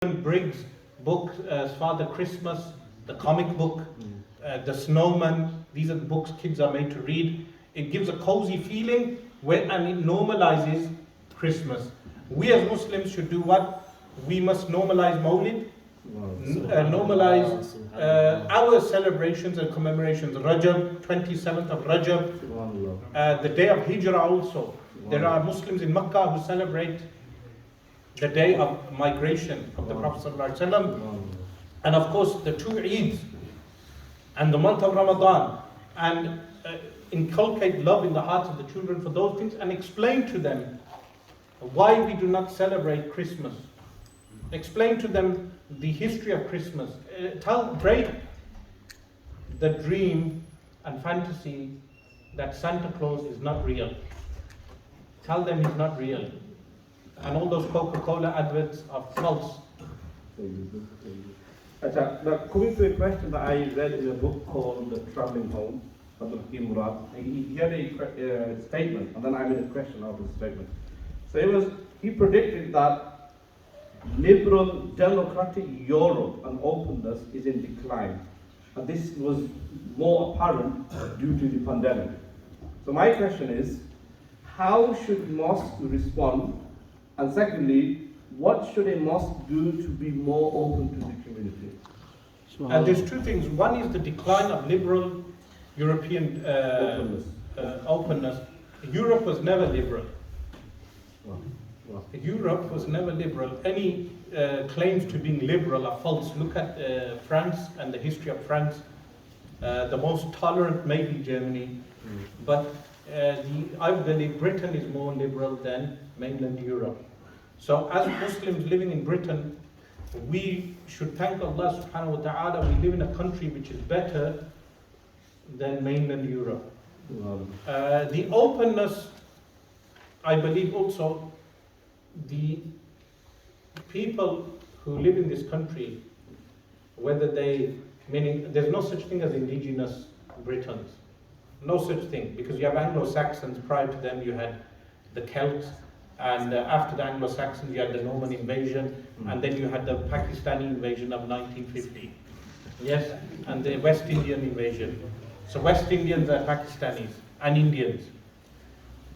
Briggs book, Father Christmas, the comic book, the Snowman. These are the books kids are made to read. It gives a cozy feeling and it normalizes Christmas. We as Muslims should do what? We must normalize Mawlid, normalize our celebrations and commemorations. Rajab, 27th of Rajab, the day of Hijrah also. There are Muslims in Makkah who celebrate the day of migration of the Prophet ﷺ, and of course the two Eids and the month of Ramadan, and inculcate love in the hearts of the children for those things, and explain to them why we do not celebrate Christmas. Explain to them the history of Christmas. Break the dream and fantasy that Santa Claus is not real. Tell them he's not real. And all those Coca-Cola adverts are false. Now, coming to a question that I read in a book called The Travelling Home, by Murad, he had a statement, and then I made a question out of the statement. So he predicted that liberal democratic Europe and openness is in decline. And this was more apparent due to the pandemic. So my question is, how should mosques respond? And secondly, what should a mosque do to be more open to the community? And there's two things. One is the decline of liberal European openness. Europe was never liberal. Europe was never liberal. Any claims to being liberal are false. Look at France and the history of France. The most tolerant may be Germany, but I believe Britain is more liberal than mainland Europe. So as Muslims living in Britain, we should thank Allah subhanahu wa ta'ala. We live in a country which is better than mainland Europe. The openness, I believe also, the people who live in this country, meaning there's no such thing as indigenous Britons. No such thing, because you have Anglo-Saxons. Prior to them you had the Celts, and after the Anglo-Saxons you had the Norman invasion, and then you had the Pakistani invasion of 1950. Yes, and the West Indian invasion. So West Indians are Pakistanis and Indians.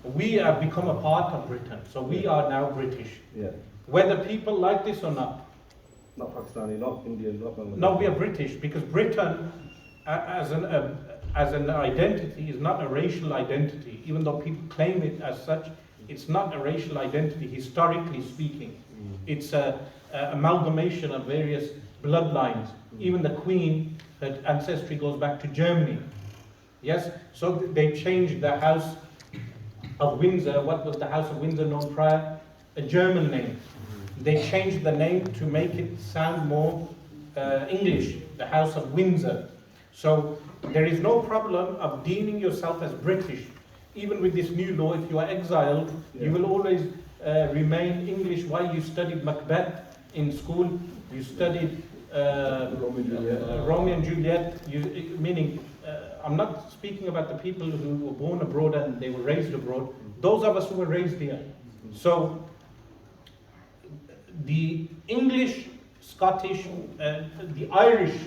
We have become a part of Britain, so we are now British. Yeah. Whether people like this or not. Not Pakistani, not Indian, not Bangladeshi. No, we are British, because Britain as an identity is not a racial identity. Even though people claim it as such, it's not a racial identity, historically speaking. It's an amalgamation of various bloodlines. Even the Queen, her ancestry goes back to Germany. Yes, so they changed the House of Windsor. What was the House of Windsor known prior? A German name. They changed the name to make it sound more English, the House of Windsor. So there is no problem of deeming yourself as British. Even with this new law, if you are exiled, you will always remain English. While you studied Macbeth in school, you studied Romeo and Juliet, meaning, I'm not speaking about the people who were born abroad and they were raised abroad. Those of us who were raised here. So the English, Scottish, the Irish,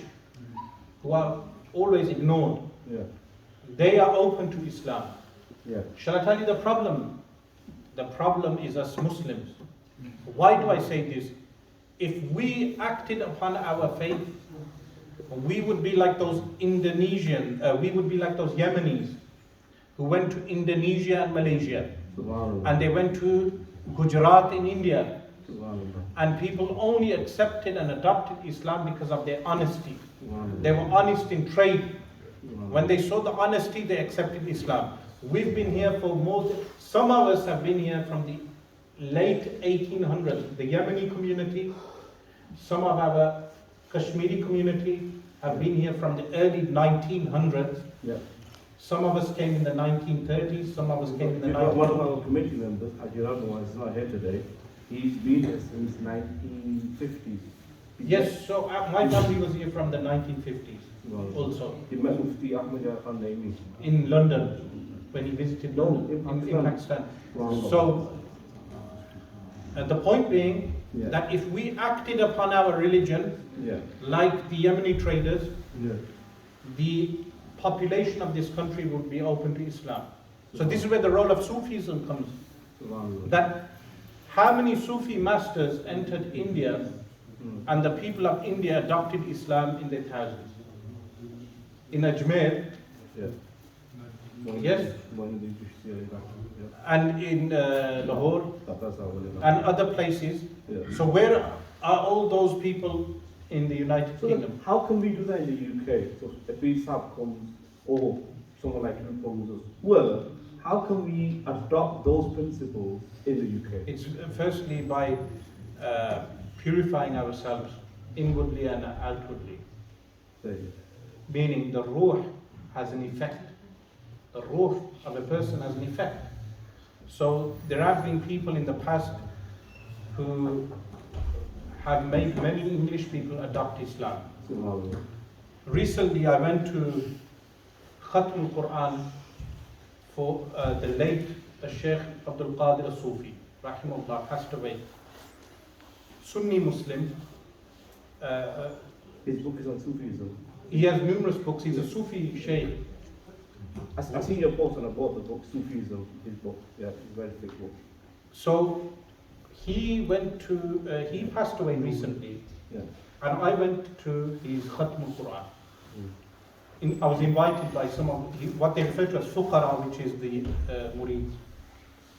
who are always ignored, they are open to Islam. Shall I tell you the problem? The problem is us Muslims. Why do I say this? If we acted upon our faith, we would be like those Indonesians, we would be like those Yemenis who went to Indonesia and Malaysia, and they went to Gujarat in India, and people only accepted and adopted Islam because of their honesty. They were honest in trade. When they saw the honesty, they accepted Islam. We've been here for some of us have been here from the late 1800s. The Yemeni community, some of our Kashmiri community have been here from the early 1900s. Some of us came in the 1930s, some of us came in the 1950s. One of our committee members, Ajirano, is not here today. He's been here since 1950s. Yes, so my family was here from the 1950s also. He met Mufti Ahmad Khan Naimi in London when he visited in Pakistan. So the point being, that if we acted upon our religion like the Yemeni traders, the population of this country would be open to Islam. So this is where the role of Sufism comes. That how many Sufi masters entered India and the people of India adopted Islam in their thousands. In Ajmer, yes, and in Lahore and other places. So where are all those people in the United Kingdom? How can we do that in the UK? So if we comes or someone like you proposes, well, how can we adopt those principles in the UK? It's firstly by purifying ourselves inwardly and outwardly. Meaning the ruh has an effect. The ruh of a person has an effect. So there have been people in the past who have made many English people adopt Islam. Recently I went to Khatm al-Quran for the late Shaykh Abdul Qadir al-Sufi, rahimahullah, passed away. Sunni Muslim. His book is on Sufism. He has numerous books. He's a Sufi Shaykh. I see your post and I bought the book, Sufism, his book. Yeah, it's a very thick book. So he went to, he passed away recently, and I went to his Khatm al-Quran. I was invited by some of what they refer to as fuqara, which is the murids.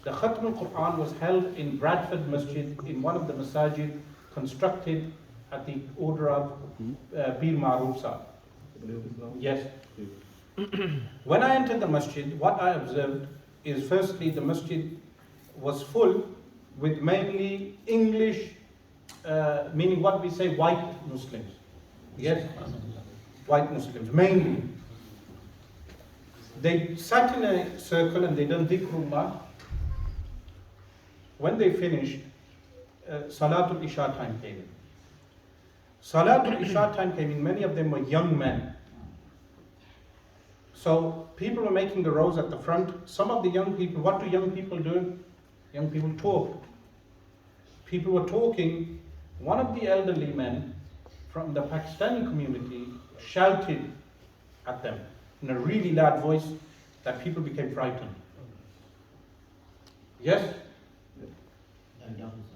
The Khatm al-Quran was held in Bradford Masjid, in one of the masajid constructed at the order of Pir Maruf Sahib. Yes. When I entered the masjid, what I observed is firstly the masjid was full with mainly English, meaning what we say white Muslims. Yes? White Muslims, mainly. They sat in a circle and they done dhikrullah. When they finished, Salatul Isha time came in. Salatul Isha time came in, many of them were young men. So people were making the rows at the front. Some of the young people, what do young people do? Young people talk. People were talking. One of the elderly men from the Pakistani community shouted at them in a really loud voice that people became frightened. Yes?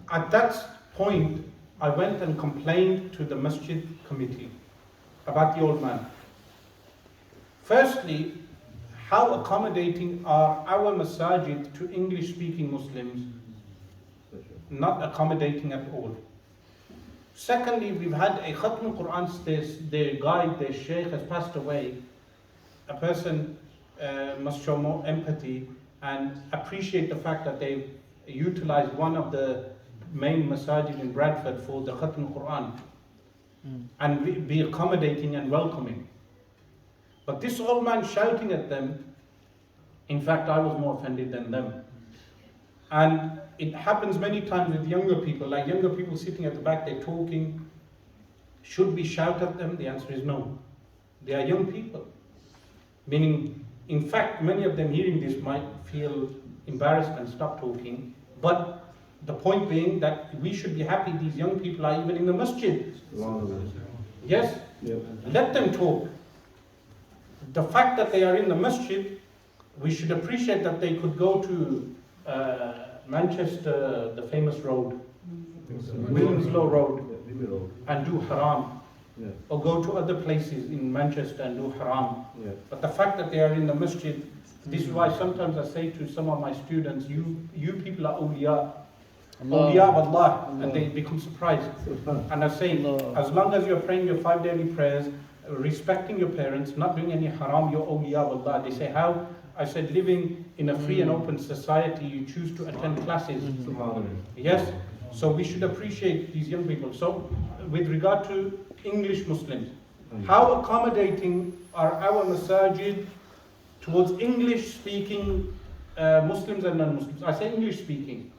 At that point, I went and complained to the masjid committee about the old man. Firstly, how accommodating are our masajid to English-speaking Muslims? Not accommodating at all. Secondly, we've had a Khatm al-Quran, their guide, their Shaykh has passed away. A person must show more empathy and appreciate the fact that they've utilized one of the main masajid in Bradford for the Khatm al-Quran and be accommodating and welcoming. But this old man shouting at them, in fact, I was more offended than them. And it happens many times with younger people, like younger people sitting at the back, they're talking. Should we shout at them? The answer is no. They are young people. Meaning, in fact, many of them hearing this might feel embarrassed and stop talking. But the point being that we should be happy these young people are even in the masjid. Yes? Let them talk. The fact that they are in the masjid, we should appreciate that they could go to Manchester, the famous road, Wilmslow Road, and do haram. Or go to other places in Manchester and do haram. But the fact that they are in the masjid, this is why sometimes I say to some of my students, you people are awliya. Awliya of Allah, and they become surprised. And I say, as long as you're praying your 5 daily prayers, respecting your parents, not doing any haram, you're awliya of Allah. They say, how? I said, living in a free and open society, you choose to attend classes. Yes? So we should appreciate these young people. So with regard to English Muslims, how accommodating are our masajid towards English-speaking Muslims and non-Muslims? I say English-speaking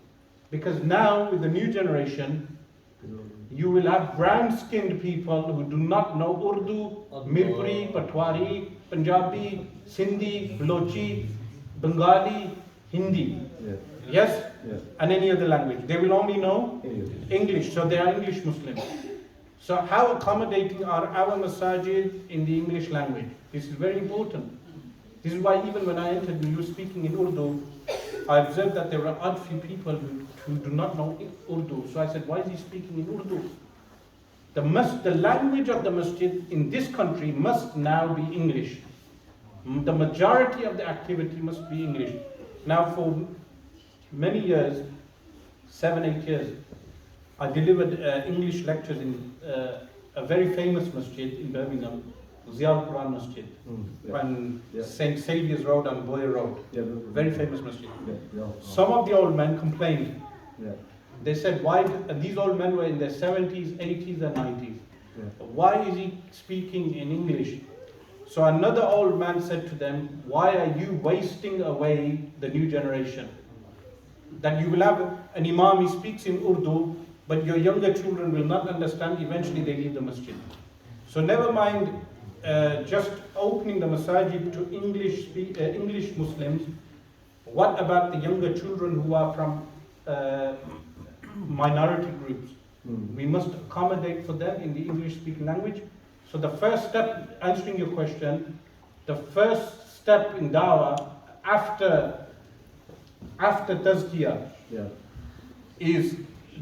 because now with the new generation, you will have brown-skinned people who do not know Urdu, Mirpuri, Patwari, Punjabi, Sindhi, Balochi, Bengali, Hindi. Yes? and any other language. They will only know English, so they are English Muslims. So how accommodating are our masajid in the English language? This is very important. This is why even when I entered and you were speaking in Urdu, I observed that there were odd few people who do not know Urdu. So I said, why is he speaking in Urdu? The language of the masjid in this country must now be English. The majority of the activity must be English. Now for many years, 7-8 years, I delivered English lectures in a very famous masjid in Birmingham, Ziyar Quran Masjid, on St. Saviour's Road and Boyer Road. Very famous masjid. Some of the old men complained. They said, why, and these old men were in their 70s, 80s and 90s. Why is he speaking in English? So another old man said to them, why are you wasting away the new generation? That you will have an imam, he speaks in Urdu, but your younger children will not understand, eventually they leave the masjid. So never mind just opening the masajid to English Muslims, what about the younger children who are from minority groups? We must accommodate for them in the English speaking language. So the first step, answering your question, the first step in dawah after tazkiyah is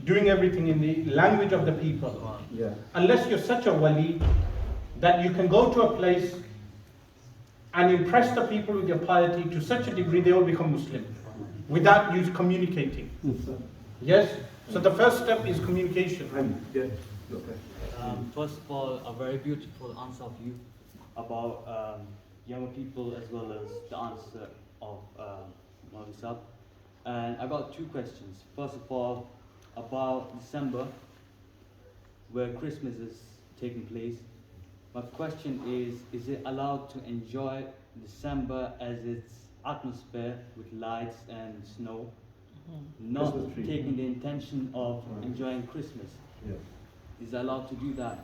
doing everything in the language of the people. Unless you're such a wali that you can go to a place and impress the people with your piety to such a degree they all become Muslim without you communicating. Yes? So the first step is communication. First of all, a very beautiful answer of you about young people as well as the answer of Mavisab. And I got two questions. First of all, about December, where Christmas is taking place. My question is it allowed to enjoy December as its atmosphere with lights and snow, not taking the intention of enjoying Christmas? Is it allowed to do that?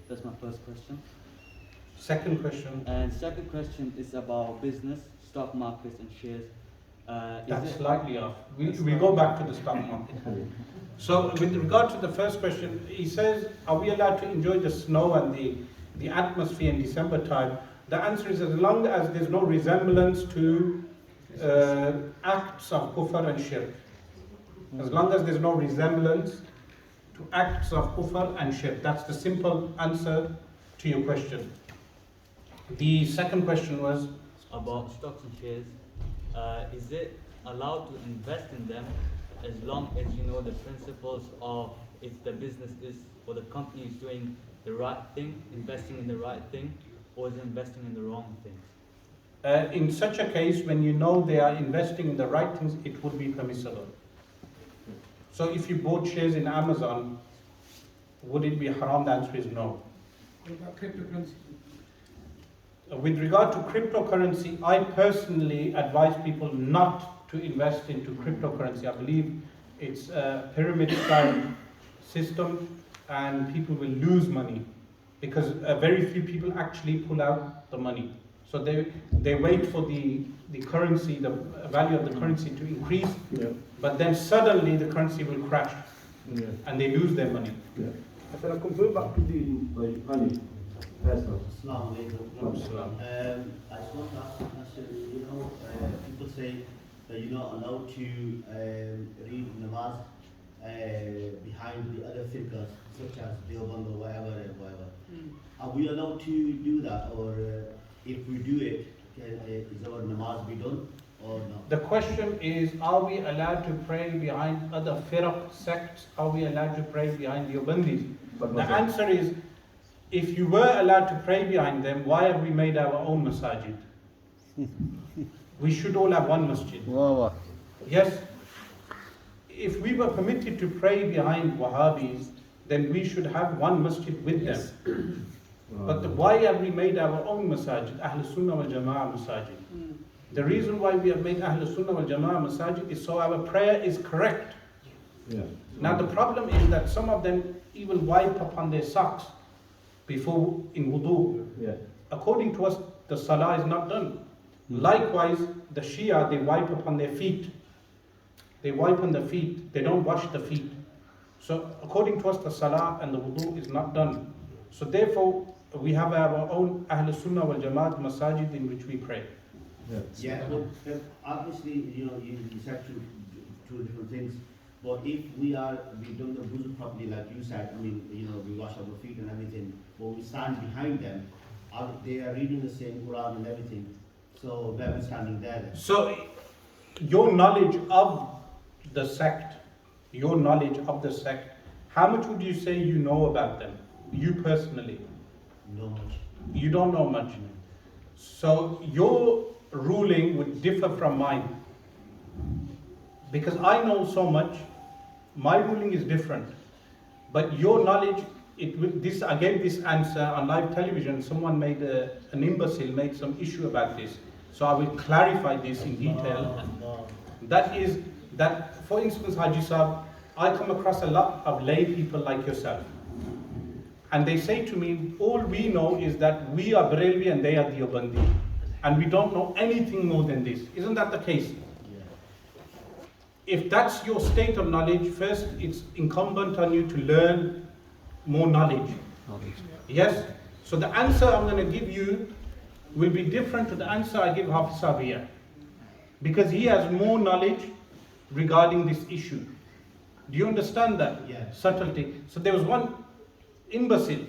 That's my first question. Second question. And second question is about business, stock markets and shares. That's slightly off. We go back to the stock market. So with regard to the first question, he says, are we allowed to enjoy the snow and the atmosphere in December time? The answer is as long as there's no resemblance to acts of kufr and shirk. As long as there's no resemblance to acts of kufr and shirk. That's the simple answer to your question. The second question was? About stocks and shares. Is it allowed to invest in them as long as you know the principles of if the business is or the company is doing the right thing, investing in the right thing, or is it investing in the wrong things? In such a case, when you know they are investing in the right things, it would be permissible. So if you bought shares in Amazon, would it be haram? The answer is no. What about cryptocurrency? With regard to cryptocurrency, I personally advise people not to invest into cryptocurrency. I believe it's a pyramid-style system and people will lose money because very few people actually pull out the money. So they wait for the currency, the value of the currency to increase, but then suddenly the currency will crash and they lose their money. I said, I'll come back to the honey. Assalamu alaikum. I just want to ask a question. People say that you're not allowed to read Namaaz behind the other figures, such as Deobandi or whatever. Are we allowed to do that, or if we do it, is our Namaaz be done or not? The question is, are we allowed to pray behind other firaq sects? Are we allowed to pray behind Deobandis? The answer is, if you were allowed to pray behind them, why have we made our own masajid? We should all have one masjid. Yes. If we were permitted to pray behind Wahabis, then we should have one masjid with them. But why have we made our own masajid, Ahl Sunnah wal Jama'ah masajid? The reason why we have made Ahl Sunnah wal Jama'ah masajid is so our prayer is correct. Now the problem is that some of them even wipe upon their socks before in wudu. According to us, the salah is not done. Likewise, the Shia, they wipe upon their feet. they wipe on the feet, they don't wash the feet. So according to us, the salah and the wudu is not done. So therefore, we have our own Ahl Sunnah wal Jamaat masajid in which we pray. Yeah, but obviously, you said two different things. But if we've done the wuzu properly, like you said, we wash our feet and everything, but we stand behind them, they are reading the same Quran and everything. So where are we standing there then? So your knowledge of the sect, how much would you say you know about them? You personally? Not much. You don't know much. So your ruling would differ from mine. Because I know so much, my ruling is different. But your knowledge, I gave this answer on live television. Someone an imbecile made some issue about this. So I will clarify this in detail. That is, for instance, Haji Sahib, I come across a lot of lay people like yourself. And they say to me, all we know is that we are Barelvi and they are Deobandi. And we don't know anything more than this. Isn't that the case? If that's your state of knowledge, first it's incumbent on you to learn more knowledge. Yes? So the answer I'm going to give you will be different to the answer I give Hafiz Sabiya. Because he has more knowledge regarding this issue. Do you understand that? Yeah. Subtlety. So there was one imbecile.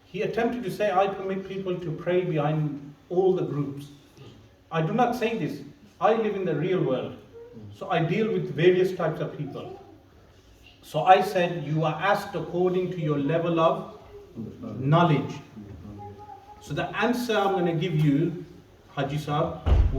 He attempted to say, I permit people to pray behind all the groups. I do not say this. I live in the real world. So I deal with various types of people. So I said, you are asked according to your level of knowledge. So the answer I'm going to give you, Haji Sahib, would